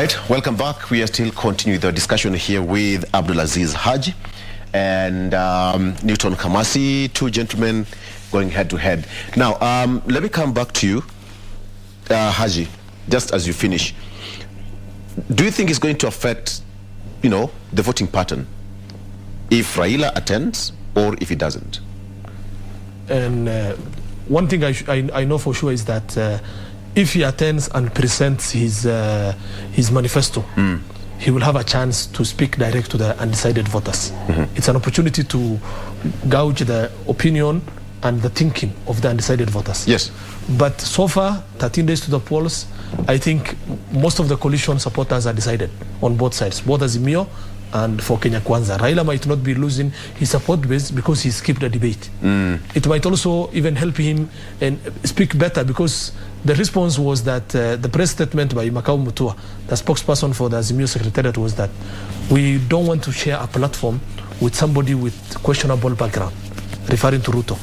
right, welcome back. We are still continuing the discussion here with Abdulaziz Haji and Newton Kamasi, two gentlemen going head to head. Now, let me come back to you, Haji, just as you finish. Do you think it's going to affect, the voting pattern if Raila attends or if he doesn't? And one thing I know for sure is that if he attends and presents his manifesto, he will have a chance to speak direct to the undecided voters. It's an opportunity to gauge the opinion and the thinking of the undecided voters. Yes. But so far, 13 days to the polls, I think most of the coalition supporters are decided on both sides, both Azimio and for Kenya Kwanza. Raila might not be losing his support base because he skipped the debate. It might also even help him and speak better, because the response was that the press statement by Makau Mutua, the spokesperson for the Azimio Secretariat, was that we don't want to share a platform with somebody with questionable background, referring to Ruto.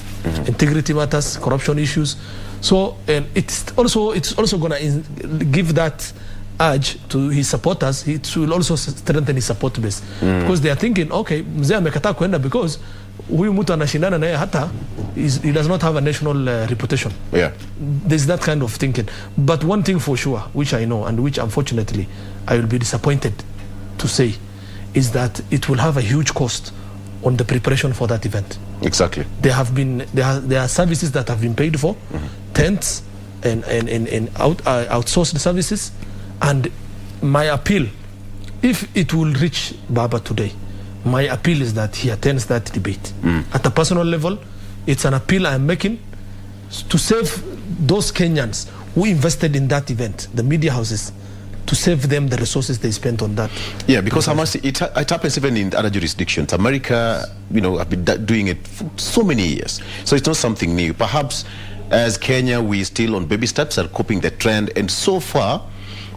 Integrity matters, corruption issues. So, and it's also going to give that urge to his supporters. It will also strengthen his support base, because they are thinking, okay, mzee amekataa kwenda because huyu mtu anashindana naye hata he does not have a national reputation. Yeah, there's that kind of thinking. But one thing for sure, which I know and which unfortunately I will be disappointed to say, is that it will have a huge cost on the preparation for that event. Exactly. There are services that have been paid for, tents and outsourced services. And my appeal, if it will reach Baba today, my appeal is that he attends that debate. At a personal level, it's an appeal I'm making to save those Kenyans who invested in that event, the media houses, to save them the resources they spent on that. Yeah, because it happens even in other jurisdictions. America, have been doing it for so many years. So it's not something new. Perhaps as Kenya, we still on baby steps are copying the trend, and so far,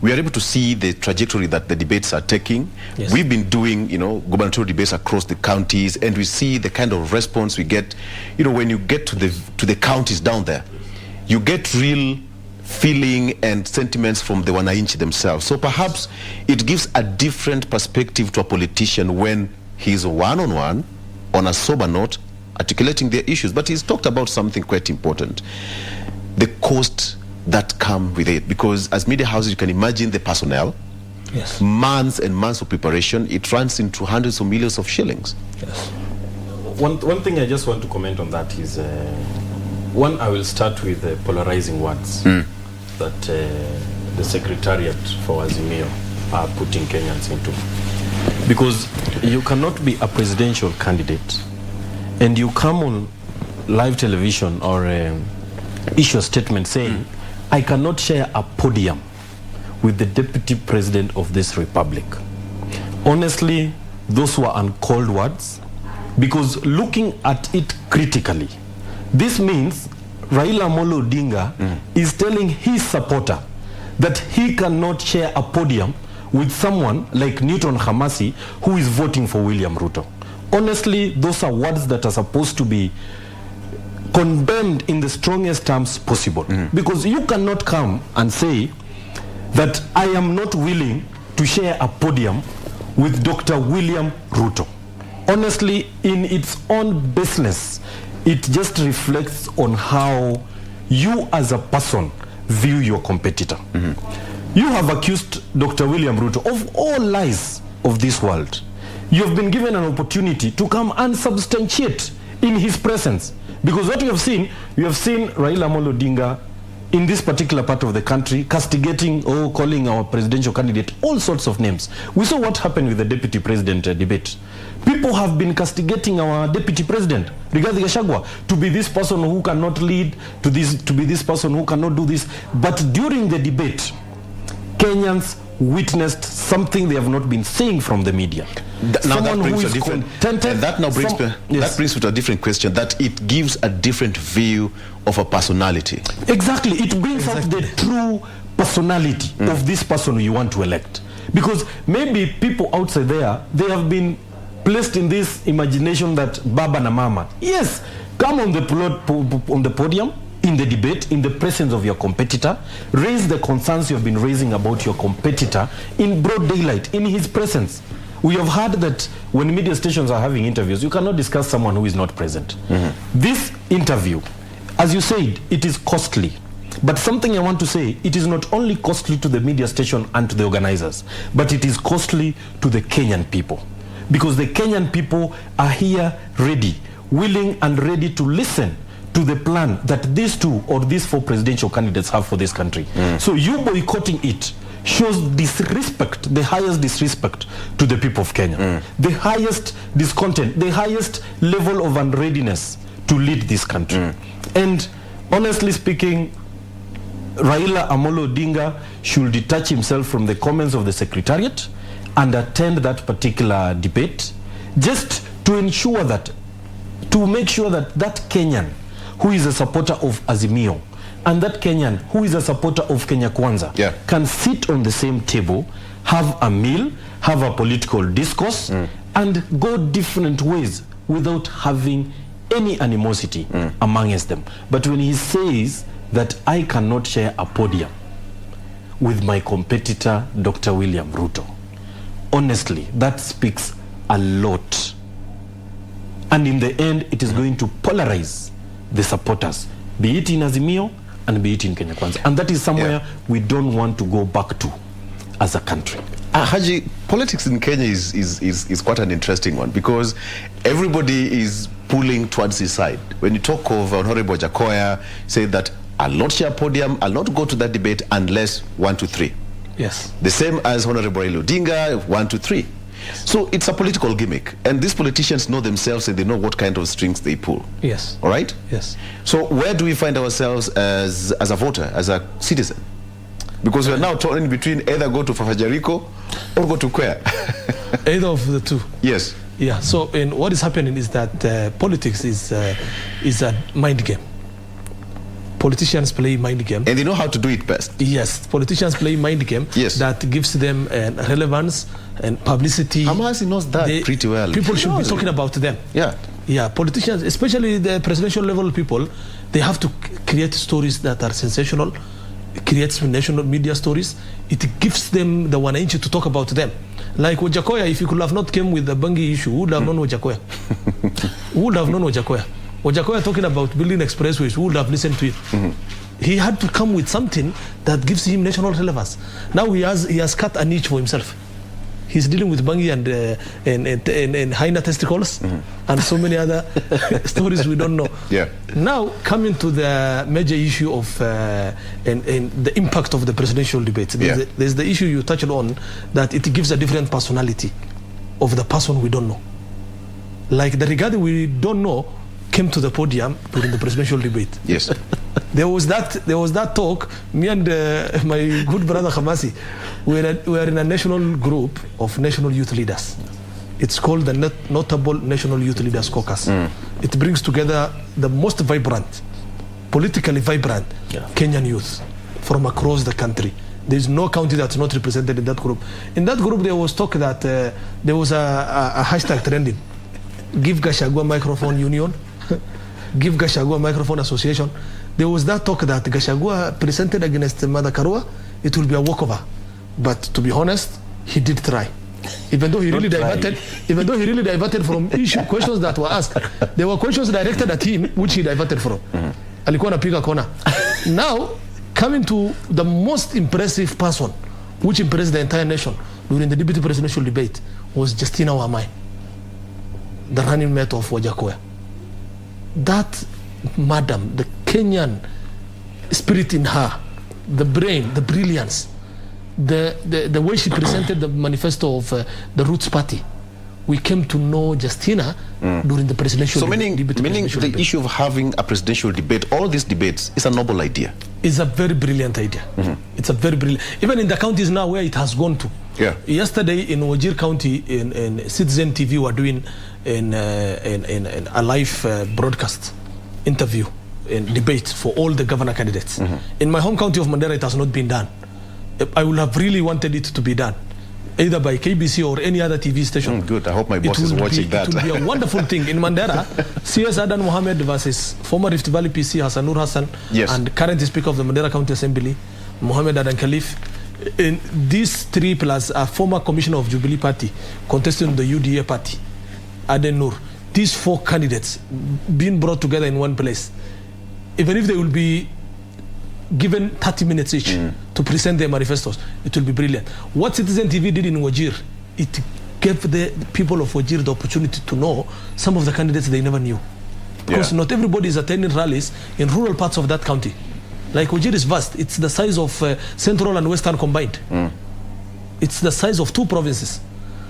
we are able to see the trajectory that the debates are taking. Yes. We've been doing, gubernatorial debates across the counties, and we see the kind of response we get. When you get to the counties down there, you get real feeling and sentiments from the wananchi themselves. So perhaps it gives a different perspective to a politician when he's one-on-one, on a sober note, articulating their issues. But he's talked about something quite important: the cost that come with it, because as media houses, you can imagine the personnel, yes, months and months of preparation. It runs into hundreds of millions of shillings. Yes. One thing I just want to comment on that is, one, I will start with the polarizing words that the Secretariat for Azimio are putting Kenyans into. Because you cannot be a presidential candidate and you come on live television or issue a statement saying, I cannot share a podium with the Deputy President of this Republic. Honestly, those were uncalled words, because looking at it critically, this means Raila Amolo Odinga is telling his supporter that he cannot share a podium with someone like Newton Kamasi, who is voting for William Ruto. Honestly, those are words that are supposed to be condemned in the strongest terms possible, because you cannot come and say that I am not willing to share a podium with Dr. William Ruto. Honestly, in its own business, it just reflects on how you as a person view your competitor. You have accused Dr. William Ruto of all lies of this world. You have been given an opportunity to come and substantiate in his presence. Because what we have seen Raila Amolo Odinga in this particular part of the country castigating or calling our presidential candidate all sorts of names. We saw what happened with the deputy president debate. People have been castigating our deputy president, Rigathi Gachagua, to be this person who cannot lead, to be this person who cannot do this. But during the debate, Kenyans witnessed something they have not been seeing from the media. That brings to a different question, that it gives a different view of a personality. Exactly. It brings out the true personality of this person you want to elect. Because maybe people outside there, they have been placed in this imagination that Baba na Mama, yes, come on the podium, in the debate, in the presence of your competitor, raise the concerns you have been raising about your competitor in broad daylight, in his presence. We have heard that when media stations are having interviews, you cannot discuss someone who is not present. This interview, as you said, it is costly. But something I want to say, it is not only costly to the media station and to the organizers, but it is costly to the Kenyan people. Because the Kenyan people are here ready, willing and ready to listen to the plan that these two or these four presidential candidates have for this country. So you boycotting it shows disrespect, the highest disrespect to the people of Kenya, the highest discontent, the highest level of unreadiness to lead this country. And honestly speaking, Raila Amolo Odinga should detach himself from the comments of the Secretariat and attend that particular debate, just to ensure that, to make sure that that Kenyan who is a supporter of Azimio and that Kenyan who is a supporter of Kenya Kwanza can sit on the same table, have a meal, have a political discourse, and go different ways without having any animosity amongst them. But when he says that I cannot share a podium with my competitor, Dr. William Ruto, honestly, that speaks a lot. And in the end, it is going to polarize the supporters, be it in Azimio and be it in Kenya Kwanza. And that is somewhere we don't want to go back to as a country. Haji, politics in Kenya is quite an interesting one, because everybody is pulling towards his side. When you talk of Honorable Jakoya, say that I'll not share a podium, I'll not go to that debate unless 1, 2, 3. Yes. The same as Honorable Raila Odinga, 1, 2, 3. So it's a political gimmick, and these politicians know themselves and they know what kind of strings they pull. Yes. All right? Yes. So where do we find ourselves as a voter, as a citizen? Because we're now torn between either go to Fafajariko or go to Kwea. Either of the two. Yes. Yeah. So what is happening is that politics is a mind game. Politicians play mind game. And they know how to do it best. Yes. Politicians play mind game that gives them relevance and publicity. Hamasi knows that pretty well. People should be talking about them. Yeah. Yeah. Politicians, especially the presidential level people, they have to create stories that are sensational, create national media stories. It gives them the one inch to talk about them. Like Wajakoya, if you could have not came with the Bangi issue, who would have known Wajakoya? Who would have known Wajakoya? Wajakoya talking about building expressways, who would have listened to it? He had to come with something that gives him national relevance. Now he has cut a niche for himself. He's dealing with Bangi and hyena testicles and so many other stories we don't know. Yeah. Now coming to the major issue of and the impact of the presidential debates. There's the issue you touched on, that it gives a different personality of the person we don't know. Like the Rigathi we don't know came to the podium during the presidential debate. Yes. There was that talk. Me and my good brother Hamasi, we are in a national group of national youth leaders. It's called the Notable National Youth Leaders Caucus. It brings together the most vibrant, politically vibrant Kenyan youth from across the country. There is no county that's not represented in that group. In that group, there was talk that there was a hashtag trending. Give Gachagua microphone union. Give Gachagua microphone association. There was that talk that Gachagua presented against Mada Karua, it will be a walkover. But to be honest, he did try. Even though he really diverted from questions that were asked. There were questions directed at him which he diverted from. Alikuwa anapiga kona. Now, coming to the most impressive person which impressed the entire nation during the deputy presidential debate was Justina Wamai, the running mate of Wajakoya. That madam, the Kenyan spirit in her, the brain, the brilliance, the way she presented the manifesto of the Roots Party, we came to know Justina during the presidential debate. So meaning the issue of having a presidential debate, all these debates, is a noble idea. It's a very brilliant idea. It's a very brilliant, even in the counties now where it has gone to. Yeah. Yesterday in Wajir County, in Citizen TV, were doing in a live broadcast interview and debate for all the governor candidates. In my home county of Mandera, it has not been done. I would have really wanted it to be done. either by KBC or any other TV station. Good. I hope my boss is watching that. It will be a wonderful thing. In Mandera, CS Adan Mohammed versus former Rift Valley PC Hassanur Hassan, yes, and current Speaker of the Mandera County Assembly, Mohammed Adan Khalif. In these three plus a former commissioner of Jubilee Party contesting the UDA party, Aden Nur. These four candidates being brought together in one place, even if they will be given 30 minutes each to present their manifestos, it will be brilliant. What Citizen TV did in Wajir, it gave the people of Wajir the opportunity to know some of the candidates they never knew. Because not everybody is attending rallies in rural parts of that county. Like Wajir is vast. It's the size of Central and Western combined. It's the size of 2 provinces.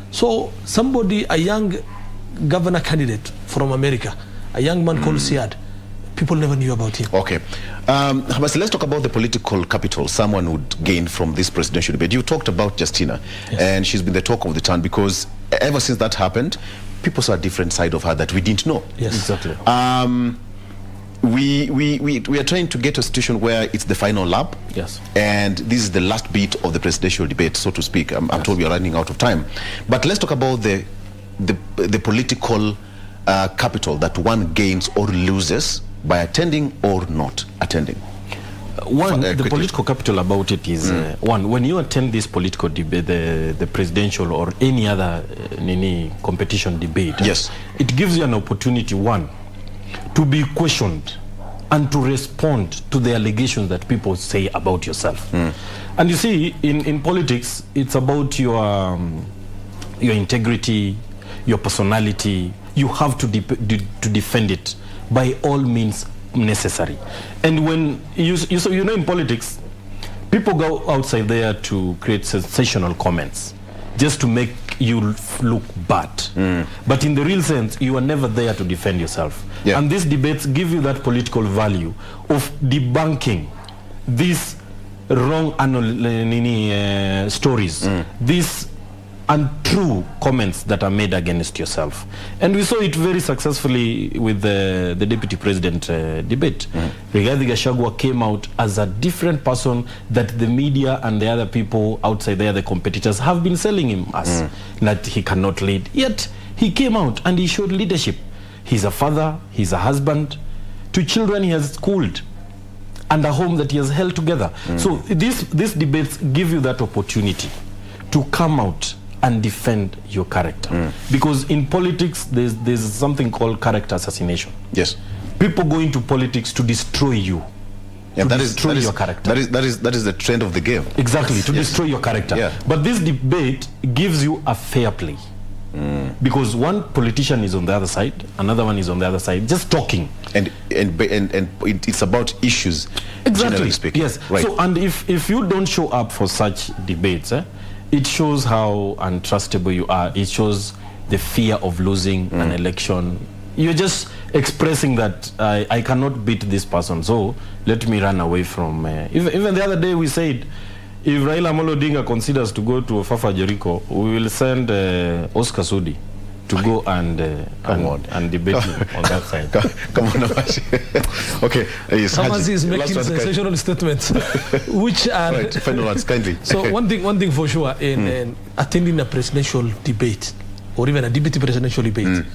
So somebody, a young governor candidate from America, a young man called Siad, people never knew about him. Okay. But let's talk about the political capital someone would gain from this presidential debate. You talked about Justina, and she's been the talk of the town because ever since that happened, people saw a different side of her that we didn't know. Yes, exactly. We are trying to get to a situation where it's the final lap. Yes. And this is the last bit of the presidential debate, so to speak. I'm told we are running out of time. But let's talk about the political capital that one gains or loses by attending or not attending. The political capital about it is one, when you attend this political debate, the presidential or any other competition debate, yes, it gives you an opportunity, one, to be questioned and to respond to the allegations that people say about yourself. And you see, in politics, it's about your integrity, your personality. You have to defend it by all means necessary. And when in politics, people go outside there to create sensational comments just to make you look bad. But in the real sense, you are never there to defend yourself. And these debates give you that political value of debunking these wrong stories, these untrue comments that are made against yourself. And we saw it very successfully with the deputy president debate. Rigathi Gachagua came out as a different person that the media and the other people outside there, the competitors, have been selling him as, that he cannot lead. Yet he came out and he showed leadership. He's a father, he's a husband, 2 children he has schooled, and a home that he has held together. So these debates give you that opportunity to come out and defend your character. Because in politics, there's something called character assassination. Yes. People go into politics to destroy you. Yeah, to destroy your character. That is the trend of the game. Exactly, to destroy your character. Yeah. But this debate gives you a fair play. Because one politician is on the other side, another one is on the other side, just talking. And it's about issues, generally speaking. Yes. Right. So, and if you don't show up for such debates, it shows how untrustable you are. It shows the fear of losing an election. You're just expressing that I cannot beat this person, so let me run away from... even the other day we said, if Raila Amolo Odinga considers to go to Fafa Jericho, we will send Oscar Sudi to go and debate him on that side. Come on, Amashi. Okay. Yes, Amashi is making sensational statements, which are... Right, final words, kindly. So one thing for sure, in attending a presidential debate, or even a deputy presidential debate,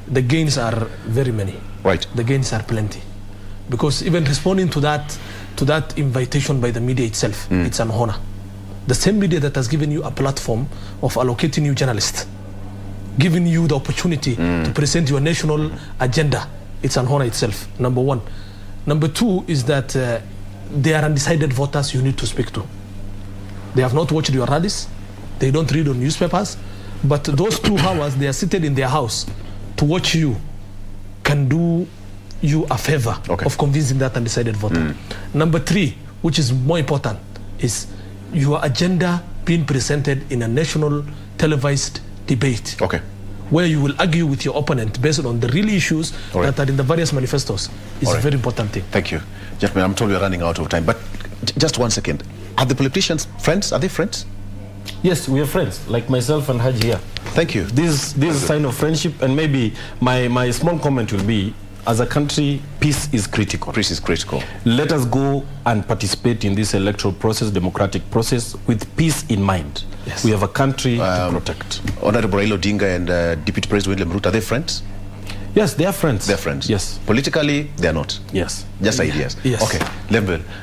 the gains are very many. Right. The gains are plenty. Because even responding to that invitation by the media itself, it's an honor. The same media that has given you a platform of allocating you journalists, giving you the opportunity to present your national agenda, it's an honor itself, number one. Number two is that they are undecided voters you need to speak to. They have not watched your rallies, they don't read on newspapers, but those 2 hours they are seated in their house to watch you can do you a favor of convincing that undecided voter. Number 3, which is more important, is your agenda being presented in a national televised debate, where you will argue with your opponent based on the real issues that are in the various manifestos. It's a very important thing. Thank you. Gentlemen, I'm told we're running out of time, but just 1 second. Are the politicians friends? Are they friends? Yes, we are friends, like myself and Haji here. Thank you. This is a sign of friendship, and maybe my small comment will be, as a country, peace is critical. Peace is critical. Let us go and participate in this electoral process, democratic process, with peace in mind. We have a country to protect. Honorable Raila Odinga and Deputy President William Ruto, are they friends? Yes, they are friends. They're friends. Yes. Politically, they're not. Yes. Just ideas. Yes. Okay,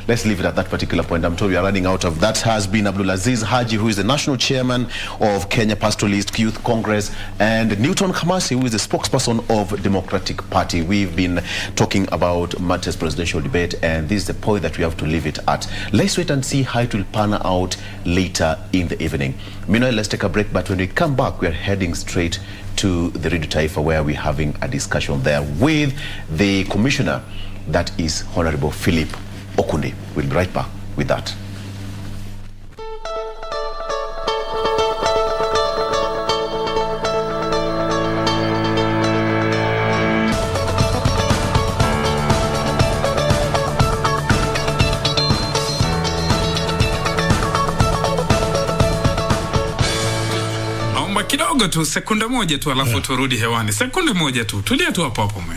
let's leave it at that particular point. I'm told we are running out of that. Has been Abdulaziz Haji, who is the national chairman of Kenya Pastoralist Youth Congress, and Newton Kamasi, who is the spokesperson of Democratic Party. We've been talking about Matthew's presidential debate, and this is the point that we have to leave it at. Let's wait and see how it will pan out later in the evening. Meanwhile, let's take a break, but when we come back, we're heading straight to the Radio Taifa, where we're having a discussion there with the commissioner, that is Honorable Philip Okundi. We'll be right back with that. Kidogo tu, sekunde moja tu, alafu turudi hewani. Sekunde moja tu, tulia tu hapo hapo mwe.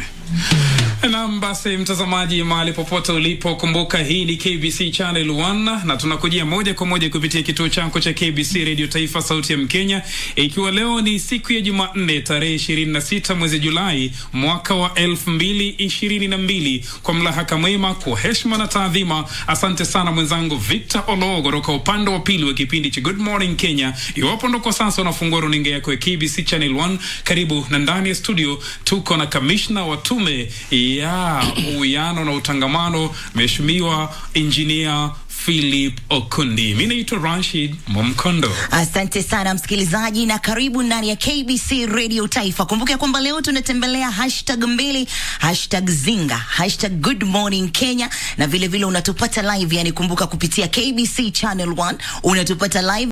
Na basi mtazamaji, mahali popote ulipo, kumbuka hii ni KBC Channel 1 na tunakujia moja kwa moja kupitia kituo chako cha KBC Radio Taifa, sauti ya Mkenya, ikiwa leo ni siku ya Jumanne tarehe 26 mwezi Julai mwaka wa 2022. Kwa mlahaka mwema, kwa heshima na taadhima, asante sana mwenzangu Victor Ologo kutoka upande wa pili wa kipindi cha Good Morning Kenya. Iwapo ndo kwa sasa unafungua runinga yako ya KBC Channel 1, karibu, na ndani ya studio tuko na kamishna wa tume ya uwiano na utangamano, Mheshimiwa Engineer Philip Okundi. Mimi naitwa Rashid Momkondo. Asante sana msikilizaji, na karibu ndani ya KBC Radio Taifa. Kumbuka kwamba leo tunatembelea #2, #Zinga, #Good Morning Kenya, na vile vile unatupata live, yani kumbuka kupitia KBC Channel 1 unatupata live